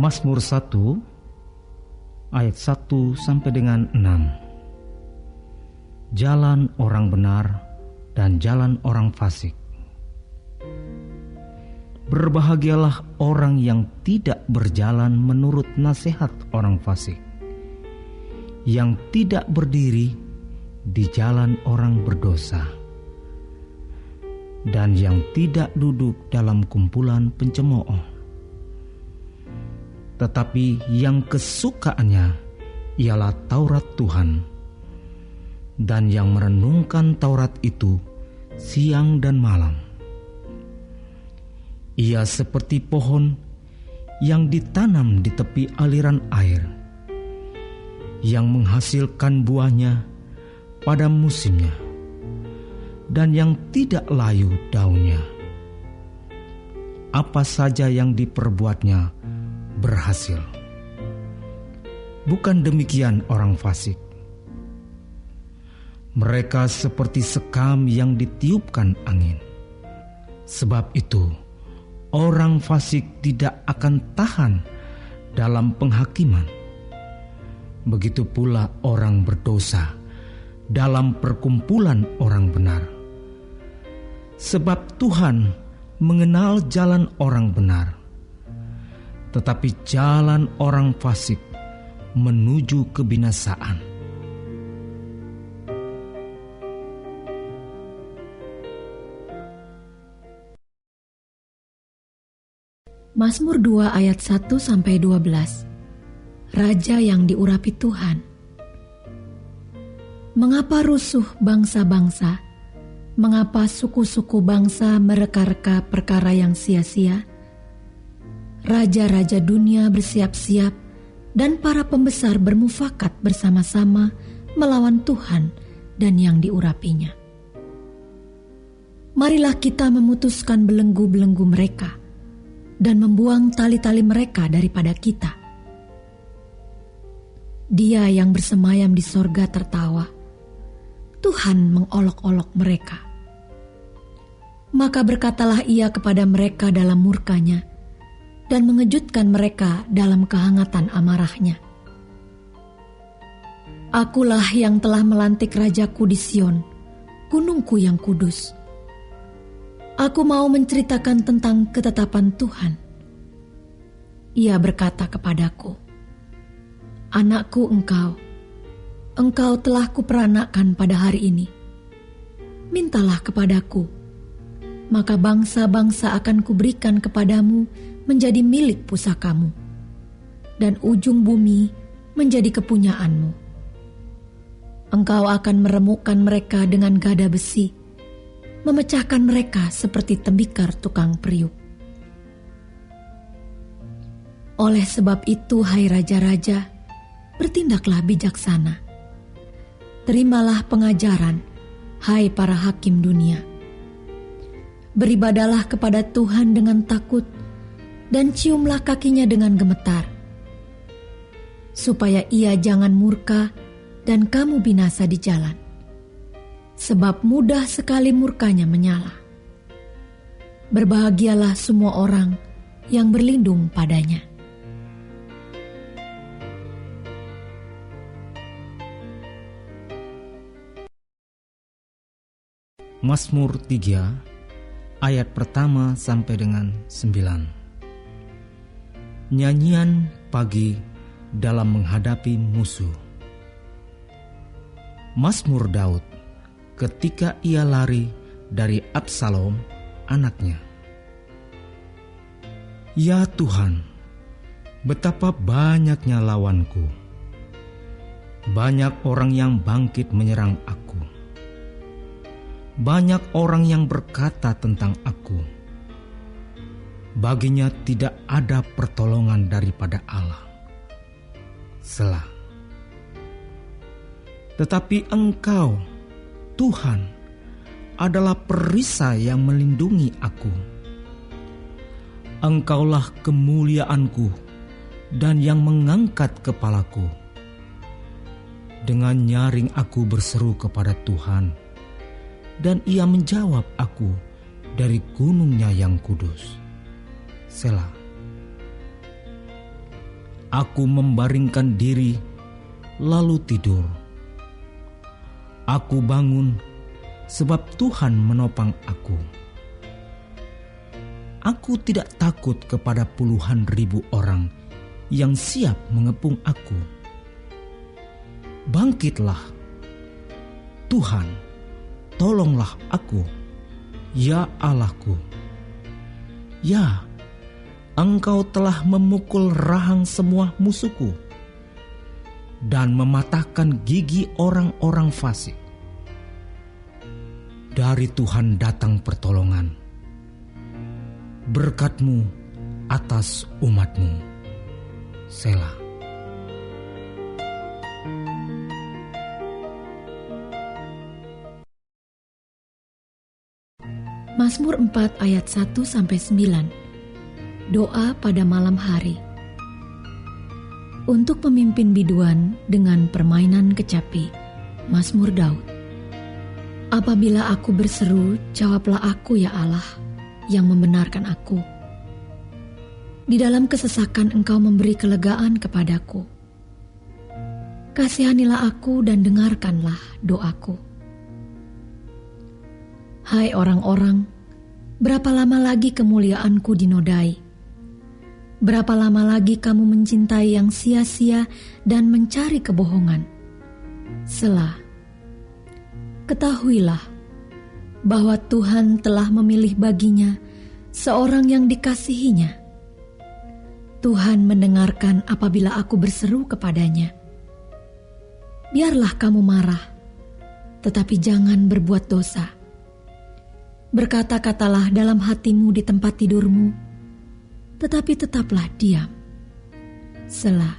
Mazmur 1 ayat 1 sampai dengan 6. Jalan orang benar dan jalan orang fasik. Berbahagialah orang yang tidak berjalan menurut nasihat orang fasik, yang tidak berdiri di jalan orang berdosa, dan yang tidak duduk dalam kumpulan pencemooh. Tetapi yang kesukaannya ialah Taurat Tuhan, dan yang merenungkan Taurat itu siang dan malam. Ia seperti pohon yang ditanam di tepi aliran air, yang menghasilkan buahnya pada musimnya, dan yang tidak layu daunnya. Apa saja yang diperbuatnya berhasil. Bukan demikian orang fasik. Mereka seperti sekam yang ditiupkan angin. Sebab itu, orang fasik tidak akan tahan dalam penghakiman. Begitu pula orang berdosa dalam perkumpulan orang benar. Sebab Tuhan mengenal jalan orang benar, tetapi jalan orang fasik menuju kebinasaan. Mazmur 2 ayat 1 sampai 12. Raja yang diurapi Tuhan. Mengapa rusuh bangsa-bangsa? Mengapa suku-suku bangsa mereka-reka perkara yang sia-sia? Raja-raja dunia bersiap-siap dan para pembesar bermufakat bersama-sama melawan Tuhan dan yang diurapinya. Marilah kita memutuskan belenggu-belenggu mereka dan membuang tali-tali mereka daripada kita. Dia yang bersemayam di sorga tertawa. Tuhan mengolok-olok mereka. Maka berkatalah ia kepada mereka dalam murkanya dan mengejutkan mereka dalam kehangatan amarahnya. Akulah yang telah melantik rajaku di Sion, gunungku yang kudus. Aku mau menceritakan tentang ketetapan Tuhan. Ia berkata kepadaku, "Anakku engkau telah kuperanakkan pada hari ini. Mintalah kepadaku, maka bangsa-bangsa akan kuberikan kepadamu menjadi milik pusakamu, dan ujung bumi menjadi kepunyaanmu. Engkau akan meremukkan mereka dengan gada besi, memecahkan mereka seperti tembikar tukang periuk. Oleh sebab itu, hai raja-raja, bertindaklah bijaksana. Terimalah pengajaran, hai para hakim dunia. Beribadalah kepada Tuhan dengan takut, dan ciumlah kakinya dengan gemetar, supaya ia jangan murka dan kamu binasa di jalan. Sebab mudah sekali murkanya menyala. Berbahagialah semua orang yang berlindung padanya." Mazmur 3 ayat pertama sampai dengan 9. Nyanyian pagi dalam menghadapi musuh. Mazmur Daud ketika ia lari dari Absalom anaknya. Ya Tuhan, betapa banyaknya lawanku. Banyak orang yang bangkit menyerang aku. Banyak orang yang berkata tentang aku, baginya tidak ada pertolongan daripada Allah. Selah. Tetapi Engkau, Tuhan, adalah perisai yang melindungi aku. Engkaulah kemuliaanku dan yang mengangkat kepalaku. Dengan nyaring aku berseru kepada Tuhan, dan Ia menjawab aku dari gunungnya yang kudus. Selah. Aku membaringkan diri lalu tidur. Aku bangun sebab Tuhan menopang aku. Aku tidak takut kepada puluhan ribu orang yang siap mengepung aku. Bangkitlah, Tuhan, tolonglah aku, ya Allahku. Ya, Engkau telah memukul rahang semua musuhku dan mematahkan gigi orang-orang fasik. Dari Tuhan datang pertolongan, berkat-Mu atas umat-Mu. Selah. Mazmur 4 ayat 1-9. Doa pada malam hari. Untuk pemimpin biduan dengan permainan kecapi. Mazmur Daud. Apabila aku berseru, jawablah aku ya Allah, yang membenarkan aku. Di dalam kesesakan Engkau memberi kelegaan kepadaku. Kasihanilah aku dan dengarkanlah doaku. Hai orang-orang, berapa lama lagi kemuliaanku dinodai? Berapa lama lagi kamu mencintai yang sia-sia dan mencari kebohongan? Selah. Ketahuilah bahwa Tuhan telah memilih baginya seorang yang dikasihinya. Tuhan mendengarkan apabila aku berseru kepadanya. Biarlah kamu marah, tetapi jangan berbuat dosa. Berkata-katalah dalam hatimu di tempat tidurmu, tetapi tetaplah diam. Selah.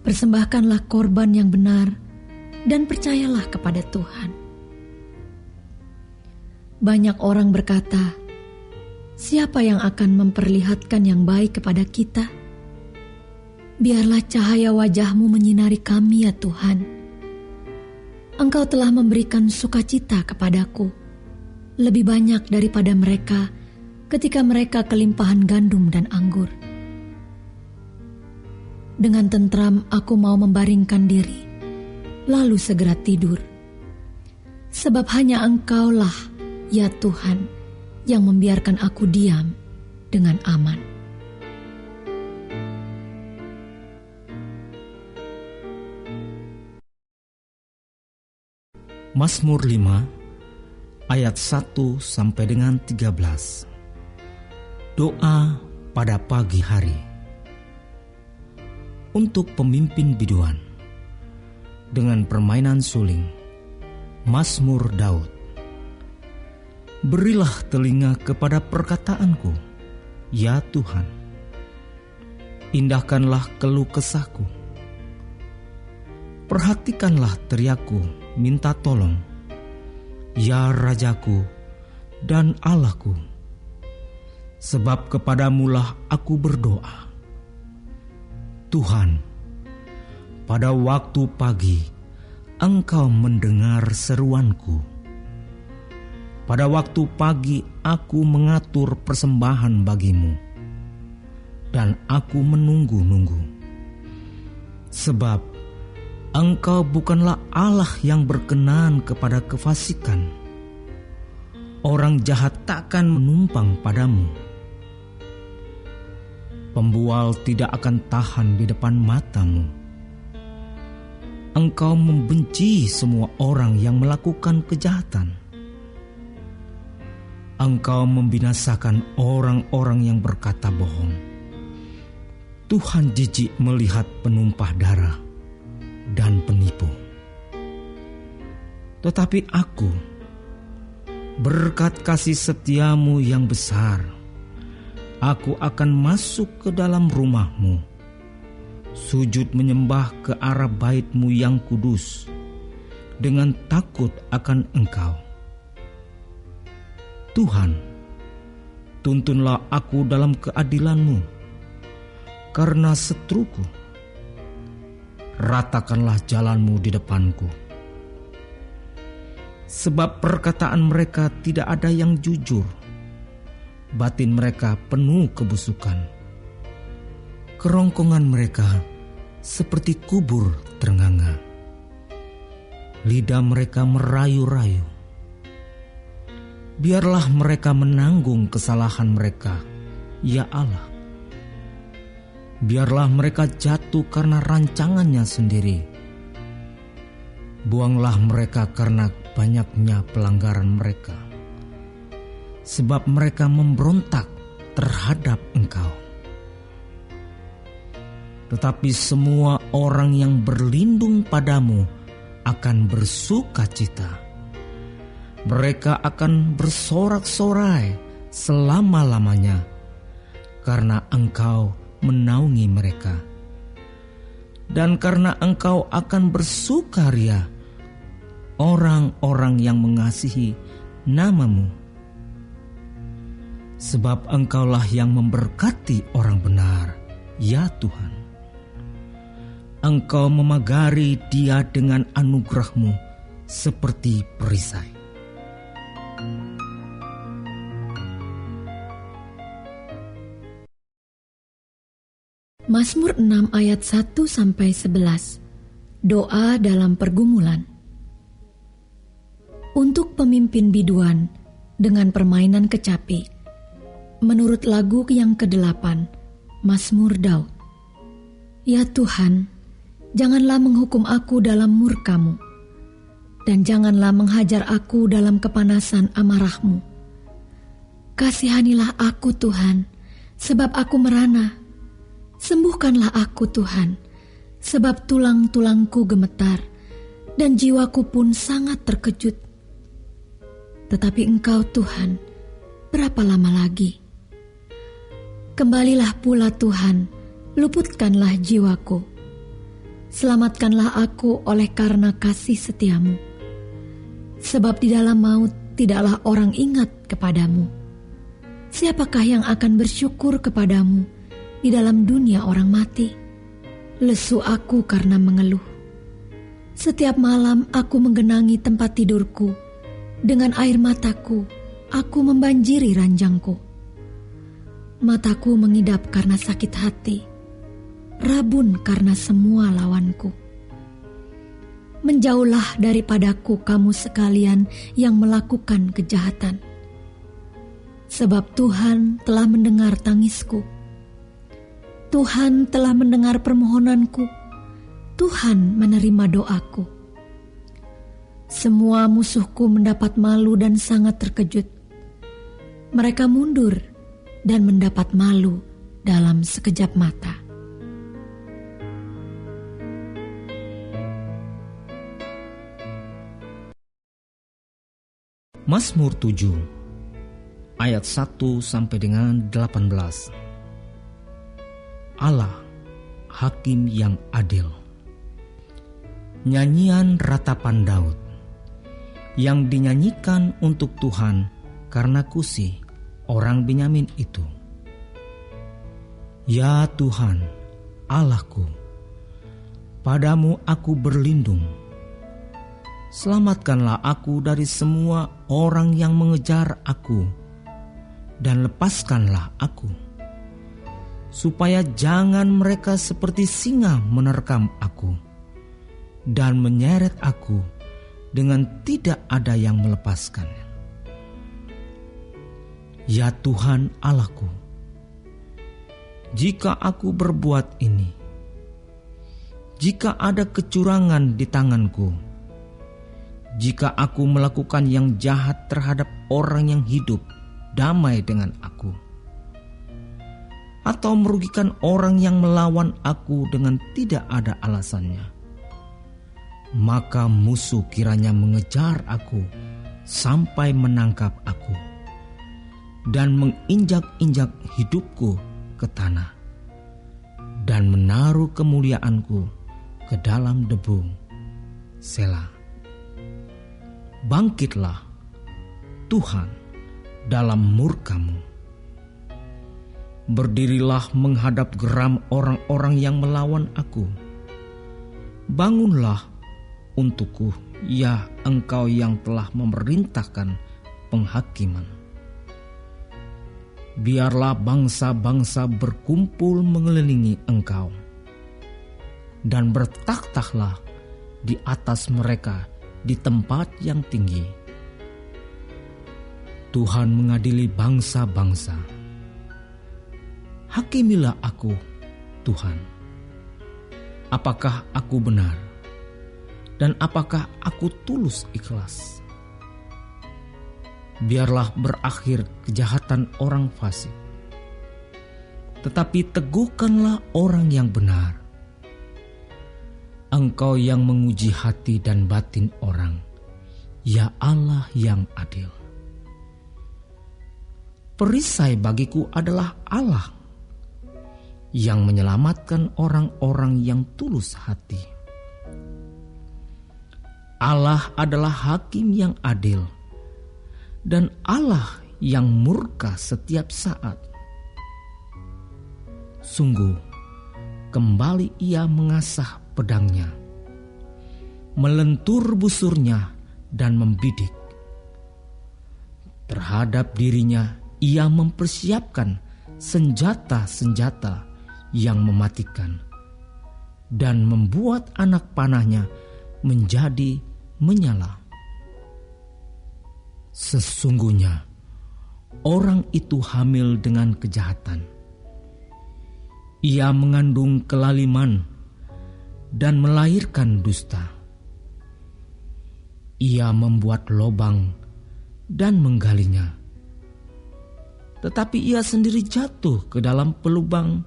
Persembahkanlah korban yang benar dan percayalah kepada Tuhan. Banyak orang berkata, siapa yang akan memperlihatkan yang baik kepada kita? Biarlah cahaya wajah-Mu menyinari kami ya Tuhan. Engkau telah memberikan sukacita kepadaku, lebih banyak daripada mereka ketika mereka kelimpahan gandum dan anggur. Dengan tentram aku mau membaringkan diri, lalu segera tidur. Sebab hanya Engkaulah, ya Tuhan, yang membiarkan aku diam dengan aman. Mazmur 5 ayat 1 sampai dengan 13. Doa pada pagi hari. Untuk pemimpin biduan dengan permainan suling. Mazmur Daud. Berilah telinga kepada perkataanku, ya Tuhan. Indahkanlah keluh kesahku. Perhatikanlah teriakku, minta tolong, ya Rajaku dan Allahku. Sebab kepadamulah aku berdoa. Tuhan, pada waktu pagi Engkau mendengar seruanku. Pada waktu pagi aku mengatur persembahan bagimu, dan aku menunggu-nunggu. Sebab Engkau bukanlah Allah yang berkenan kepada kefasikan. Orang jahat takkan menumpang padamu. Pembual tidak akan tahan di depan matamu. Engkau membenci semua orang yang melakukan kejahatan. Engkau membinasakan orang-orang yang berkata bohong. Tuhan jijik melihat penumpah darah dan penipu. Tetapi aku, berkat kasih setiamu yang besar, aku akan masuk ke dalam rumah-Mu, sujud menyembah ke arah bait-Mu yang kudus, dengan takut akan Engkau. Tuhan, tuntunlah aku dalam keadilan-Mu, karena setruku. Ratakanlah jalan-Mu di depanku. Sebab perkataan mereka tidak ada yang jujur, batin mereka penuh kebusukan. Kerongkongan mereka seperti kubur ternganga. Lidah mereka merayu-rayu. Biarlah mereka menanggung kesalahan mereka, ya Allah. Biarlah mereka jatuh karena rancangannya sendiri. Buanglah mereka karena banyaknya pelanggaran mereka, sebab mereka memberontak terhadap Engkau. Tetapi semua orang yang berlindung padamu akan bersukacita. Mereka akan bersorak-sorai selama-lamanya, karena Engkau menaungi mereka. Dan karena Engkau akan bersukaria orang-orang yang mengasihi nama-Mu. Sebab Engkaulah yang memberkati orang benar, ya Tuhan. Engkau memagari dia dengan anugerah-Mu seperti perisai. Mazmur 6 ayat 1-11. Doa dalam pergumulan. Untuk pemimpin biduan dengan permainan kecapi. Menurut lagu yang ke-8, Mazmur Daud. Ya Tuhan, janganlah menghukum aku dalam murka-Mu, dan janganlah menghajar aku dalam kepanasan amarah-Mu. Kasihanilah aku Tuhan, sebab aku merana. Sembuhkanlah aku Tuhan, sebab tulang-tulangku gemetar, dan jiwaku pun sangat terkejut. Tetapi Engkau Tuhan, berapa lama lagi? Kembalilah pula Tuhan, luputkanlah jiwaku. Selamatkanlah aku oleh karena kasih setia-Mu. Sebab di dalam maut tidaklah orang ingat kepadamu. Siapakah yang akan bersyukur kepadamu di dalam dunia orang mati? Lesu aku karena mengeluh. Setiap malam aku menggenangi tempat tidurku. Dengan air mataku, aku membanjiri ranjangku. Mataku mengidap karena sakit hati, rabun karena semua lawanku. Menjauhlah daripadaku kamu sekalian yang melakukan kejahatan. Sebab Tuhan telah mendengar tangisku. Tuhan telah mendengar permohonanku. Tuhan menerima doaku. Semua musuhku mendapat malu dan sangat terkejut. Mereka mundur dan mendapat malu dalam sekejap mata. Mazmur 7 ayat 1-18. Allah, Hakim yang adil. Nyanyian ratapan Daud yang dinyanyikan untuk Tuhan karena Kusi, orang Benyamin itu. Ya Tuhan, Allahku, padamu aku berlindung. Selamatkanlah aku dari semua orang yang mengejar aku, dan lepaskanlah aku, supaya jangan mereka seperti singa menerkam aku dan menyeret aku dengan tidak ada yang melepaskannya. Ya Tuhan Allahku, jika aku berbuat ini, jika ada kecurangan di tanganku, jika aku melakukan yang jahat terhadap orang yang hidup damai dengan aku, atau merugikan orang yang melawan aku dengan tidak ada alasannya, maka musuh kiranya mengejar aku sampai menangkap aku dan menginjak-injak hidupku ke tanah dan menaruh kemuliaanku ke dalam debu. Selah. Bangkitlah Tuhan dalam murka-Mu. Berdirilah menghadap geram orang-orang yang melawan aku. Bangunlah untukku, ya Engkau yang telah memerintahkan penghakiman. biarlah bangsa-bangsa berkumpul mengelilingi Engkau, dan bertakhtalah di atas mereka di tempat yang tinggi. Tuhan mengadili bangsa-bangsa. Hakimilah aku, Tuhan. Apakah aku benar? Dan apakah aku tulus ikhlas? Biarlah berakhir kejahatan orang fasik, tetapi teguhkanlah orang yang benar. Engkau yang menguji hati dan batin orang, ya Allah yang adil. Perisai bagiku adalah Allah yang menyelamatkan orang-orang yang tulus hati. Allah adalah hakim yang adil, dan Allah yang murka setiap saat. Sungguh, kembali ia mengasah pedangnya, melentur busurnya dan membidik. Terhadap dirinya ia mempersiapkan senjata-senjata yang mematikan, dan membuat anak panahnya menjadi menyala. Sesungguhnya orang itu hamil dengan kejahatan. Ia mengandung kelaliman dan melahirkan dusta. Ia membuat lobang dan menggalinya, tetapi ia sendiri jatuh ke dalam pelubang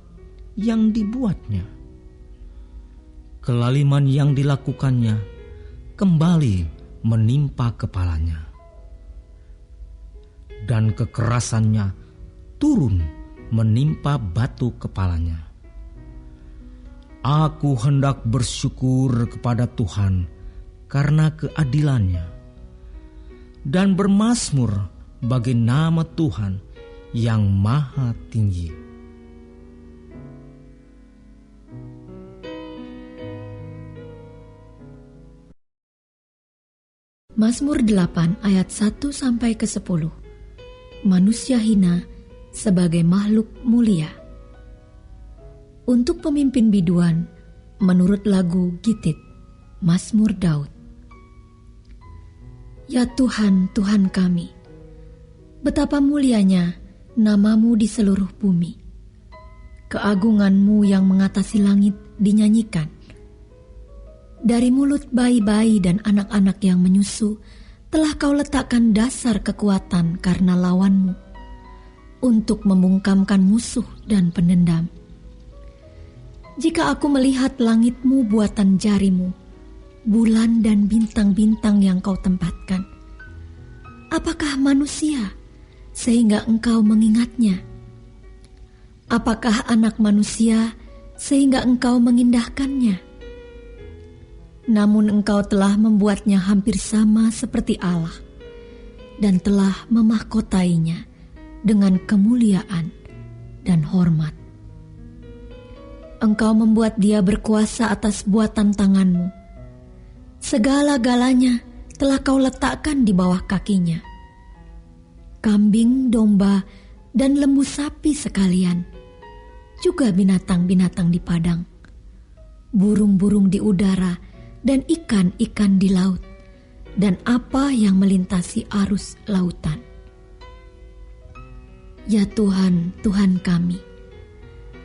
yang dibuatnya. Kelaliman yang dilakukannya kembali menimpa kepalanya, dan kekerasannya turun menimpa batu kepalanya. Aku hendak bersyukur kepada Tuhan karena keadilannya, dan bermazmur bagi nama Tuhan yang maha tinggi. Mazmur 8 ayat 1-10. Manusia hina sebagai makhluk mulia. Untuk pemimpin biduan, menurut lagu Gitit, Mazmur Daud. Ya Tuhan, Tuhan kami, betapa mulianya namamu di seluruh bumi. Keagunganmu yang mengatasi langit dinyanyikan. Dari mulut bayi-bayi dan anak-anak yang menyusu, telah kau letakkan dasar kekuatan karena lawanmu, untuk membungkamkan musuh dan penendam. Jika aku melihat langitmu buatan jarimu, bulan dan bintang-bintang yang kau tempatkan, apakah manusia sehingga engkau mengingatnya? Apakah anak manusia sehingga engkau mengindahkannya? Namun engkau telah membuatnya hampir sama seperti Allah, dan telah memahkotainya dengan kemuliaan dan hormat. Engkau membuat dia berkuasa atas buatan tanganmu. Segala-galanya telah kau letakkan di bawah kakinya. Kambing, domba, dan lembu sapi sekalian, juga binatang-binatang di padang, burung-burung di udara, dan ikan-ikan di laut, dan apa yang melintasi arus lautan. Ya Tuhan, Tuhan kami,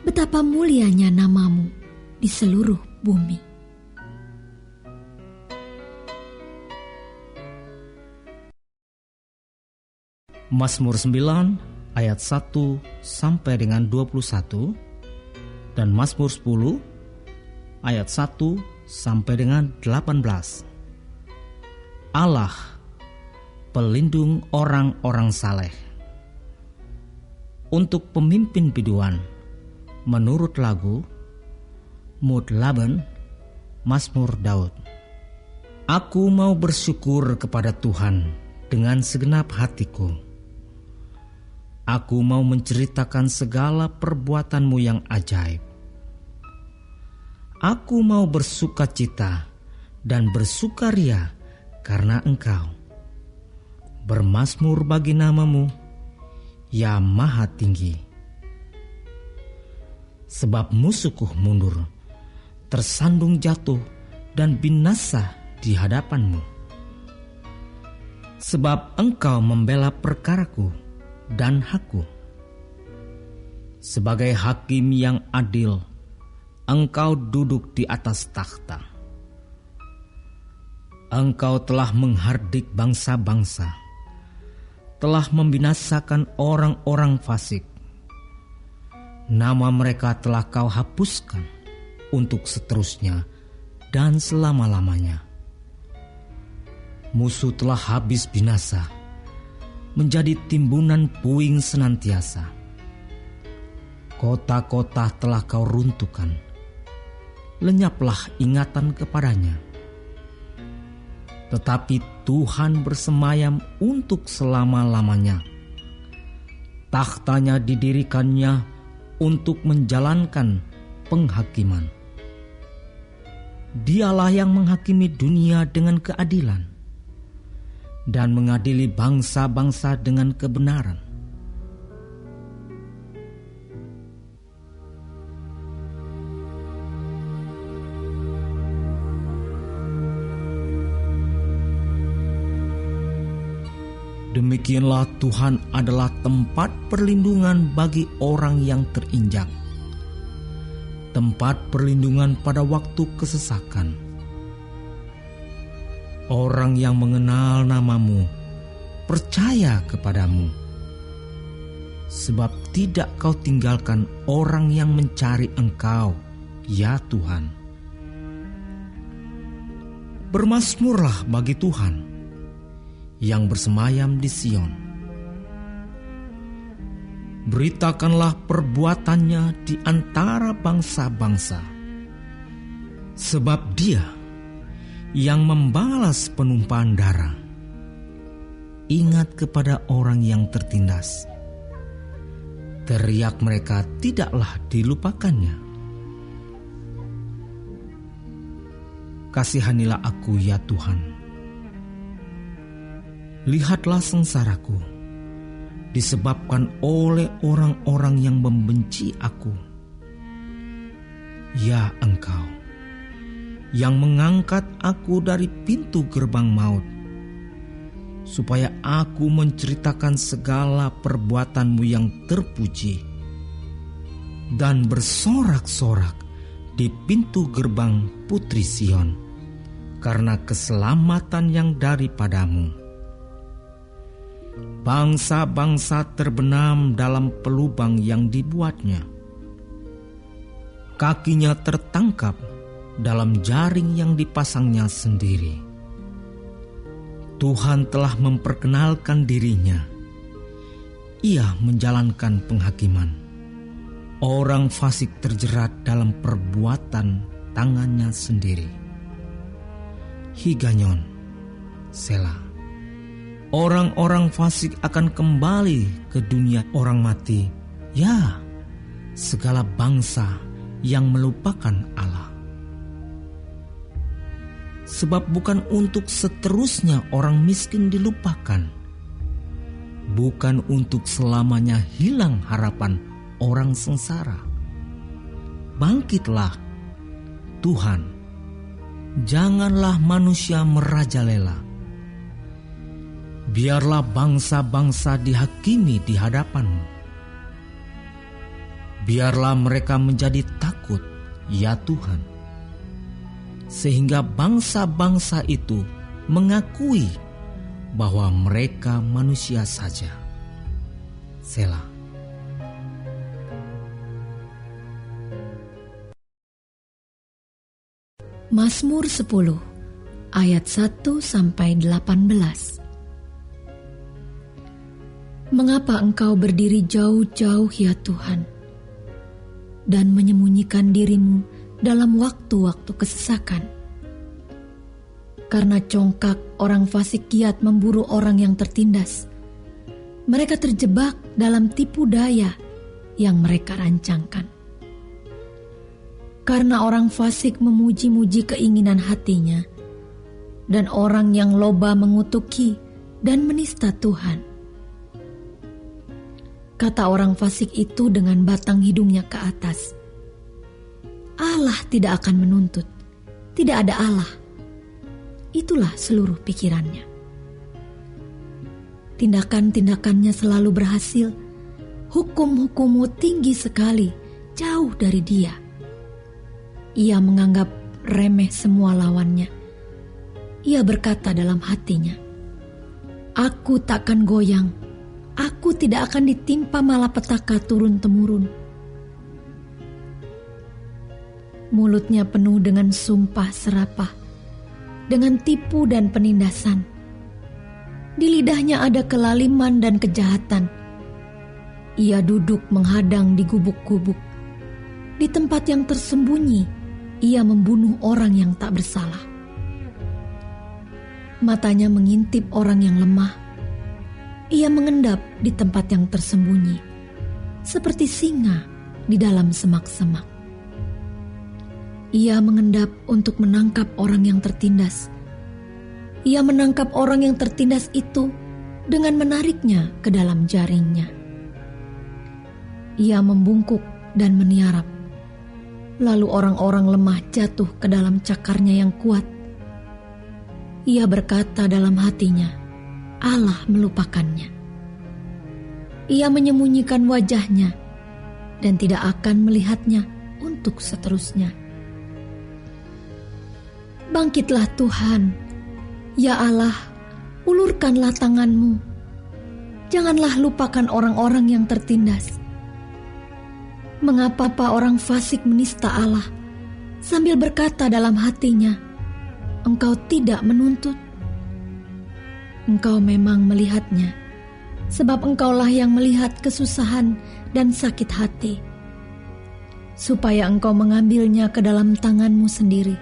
betapa mulianya namamu di seluruh bumi. Mazmur 9 ayat 1 sampai dengan 21 dan Mazmur 10 ayat 1 sampai dengan 18. Allah, pelindung orang-orang saleh. Untuk pemimpin biduan, menurut lagu Mutlaben, Mazmur Daud. Aku mau bersyukur kepada Tuhan dengan segenap hatiku. Aku mau menceritakan segala perbuatanmu yang ajaib. Aku mau bersukacita dan bersukaria karena Engkau. Bermazmur bagi namamu, ya Maha Tinggi. Sebab musuhku mundur, tersandung jatuh dan binasa di hadapanmu. Sebab Engkau membela perkaraku dan hakku. Sebagai hakim yang adil, Engkau duduk di atas takhta. Engkau telah menghardik bangsa-bangsa, telah membinasakan orang-orang fasik. Nama mereka telah Kau hapuskan untuk seterusnya dan selama-lamanya. Musuh telah habis binasa, menjadi timbunan puing senantiasa. Kota-kota telah Kau runtuhkan, lenyaplah ingatan kepadanya. Tetapi Tuhan bersemayam untuk selama-lamanya. Takhtanya didirikannya untuk menjalankan penghakiman. Dialah yang menghakimi dunia dengan keadilan dan mengadili bangsa-bangsa dengan kebenaran. Demikianlah Tuhan adalah tempat perlindungan bagi orang yang terinjak, tempat perlindungan pada waktu kesesakan. Orang yang mengenal nama-Mu percaya kepadamu, sebab tidak Kau tinggalkan orang yang mencari Engkau, ya Tuhan. Bermazmurlah bagi Tuhan yang bersemayam di Sion. Beritakanlah perbuatannya di antara bangsa-bangsa, sebab Dia yang membalas penumpahan darah. Ingat kepada orang yang tertindas. Teriak mereka tidaklah dilupakannya. Kasihanilah aku, ya Tuhan. Lihatlah sengsaraku, disebabkan oleh orang-orang yang membenci aku. Ya Engkau, yang mengangkat aku dari pintu gerbang maut, supaya aku menceritakan segala perbuatan-Mu yang terpuji, dan bersorak-sorak di pintu gerbang Putri Sion, karena keselamatan yang daripada-Mu. Bangsa-bangsa terbenam dalam pelubang yang dibuatnya. Kakinya tertangkap dalam jaring yang dipasangnya sendiri. Tuhan telah memperkenalkan dirinya. Ia menjalankan penghakiman. Orang fasik terjerat dalam perbuatan tangannya sendiri. Higanyon, Selah. Orang-orang fasik akan kembali ke dunia orang mati. Ya, segala bangsa yang melupakan Allah. Sebab bukan untuk seterusnya orang miskin dilupakan. Bukan untuk selamanya hilang harapan orang sengsara. Bangkitlah, Tuhan. Janganlah manusia merajalela. Biarlah bangsa-bangsa dihakimi di hadapan-Mu. Biarlah mereka menjadi takut, ya Tuhan. Sehingga bangsa-bangsa itu mengakui bahwa mereka manusia saja. Selah. Mazmur 10 ayat 1-18. Mengapa Engkau berdiri jauh-jauh, ya Tuhan, dan menyembunyikan diri-Mu dalam waktu-waktu kesesakan? Karena congkak orang fasik kiat memburu orang yang tertindas. Mereka terjebak dalam tipu daya yang mereka rancangkan. Karena orang fasik memuji-muji keinginan hatinya, dan orang yang loba mengutuki dan menista Tuhan. kata orang fasik itu dengan batang hidungnya ke atas. Allah tidak akan menuntut, tidak ada Allah. Itulah seluruh pikirannya. Tindakan-tindakannya selalu berhasil. Hukum-hukummu tinggi sekali, jauh dari dia. Ia menganggap remeh semua lawannya. Ia berkata dalam hatinya, "Aku takkan goyang, aku tidak akan ditimpa malapetaka turun-temurun." Mulutnya penuh dengan sumpah serapah, dengan tipu dan penindasan. Di lidahnya ada kelaliman dan kejahatan. Ia duduk menghadang di gubuk-gubuk. Di tempat yang tersembunyi, ia membunuh orang yang tak bersalah. Matanya mengintip orang yang lemah. Ia mengendap di tempat yang tersembunyi, seperti singa di dalam semak-semak. Ia mengendap untuk menangkap orang yang tertindas. Ia menangkap orang yang tertindas itu dengan menariknya ke dalam jaringnya. Ia membungkuk dan meniarap. Lalu orang-orang lemah jatuh ke dalam cakarnya yang kuat. Ia berkata dalam hatinya, Allah melupakannya. Ia menyembunyikan wajahnya dan tidak akan melihatnya untuk seterusnya. Bangkitlah Tuhan, ya Allah, ulurkanlah tangan-Mu. Janganlah lupakan orang-orang yang tertindas. Mengapa orang fasik menista Allah sambil berkata dalam hatinya, Engkau tidak menuntut? Engkau memang melihatnya, sebab Engkaulah yang melihat kesusahan dan sakit hati, supaya Engkau mengambilnya ke dalam tangan-Mu sendiri.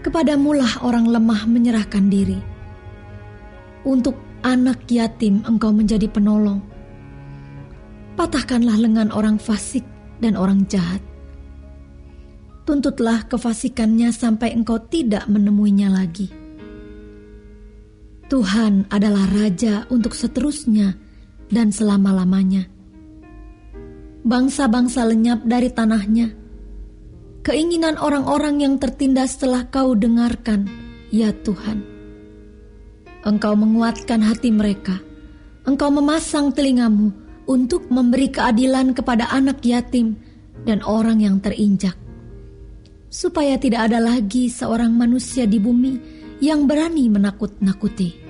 Kepadamulah orang lemah menyerahkan diri. Untuk anak yatim Engkau menjadi penolong. Patahkanlah lengan orang fasik dan orang jahat. Tuntutlah kefasikannya sampai Engkau tidak menemuinya lagi. Tuhan adalah Raja untuk seterusnya dan selama-lamanya. Bangsa-bangsa lenyap dari tanahnya. Keinginan orang-orang yang tertindas telah Kau dengarkan, ya Tuhan. Engkau menguatkan hati mereka. Engkau memasang telinga-Mu untuk memberi keadilan kepada anak yatim dan orang yang terinjak, supaya tidak ada lagi seorang manusia di bumi yang berani menakut-nakuti.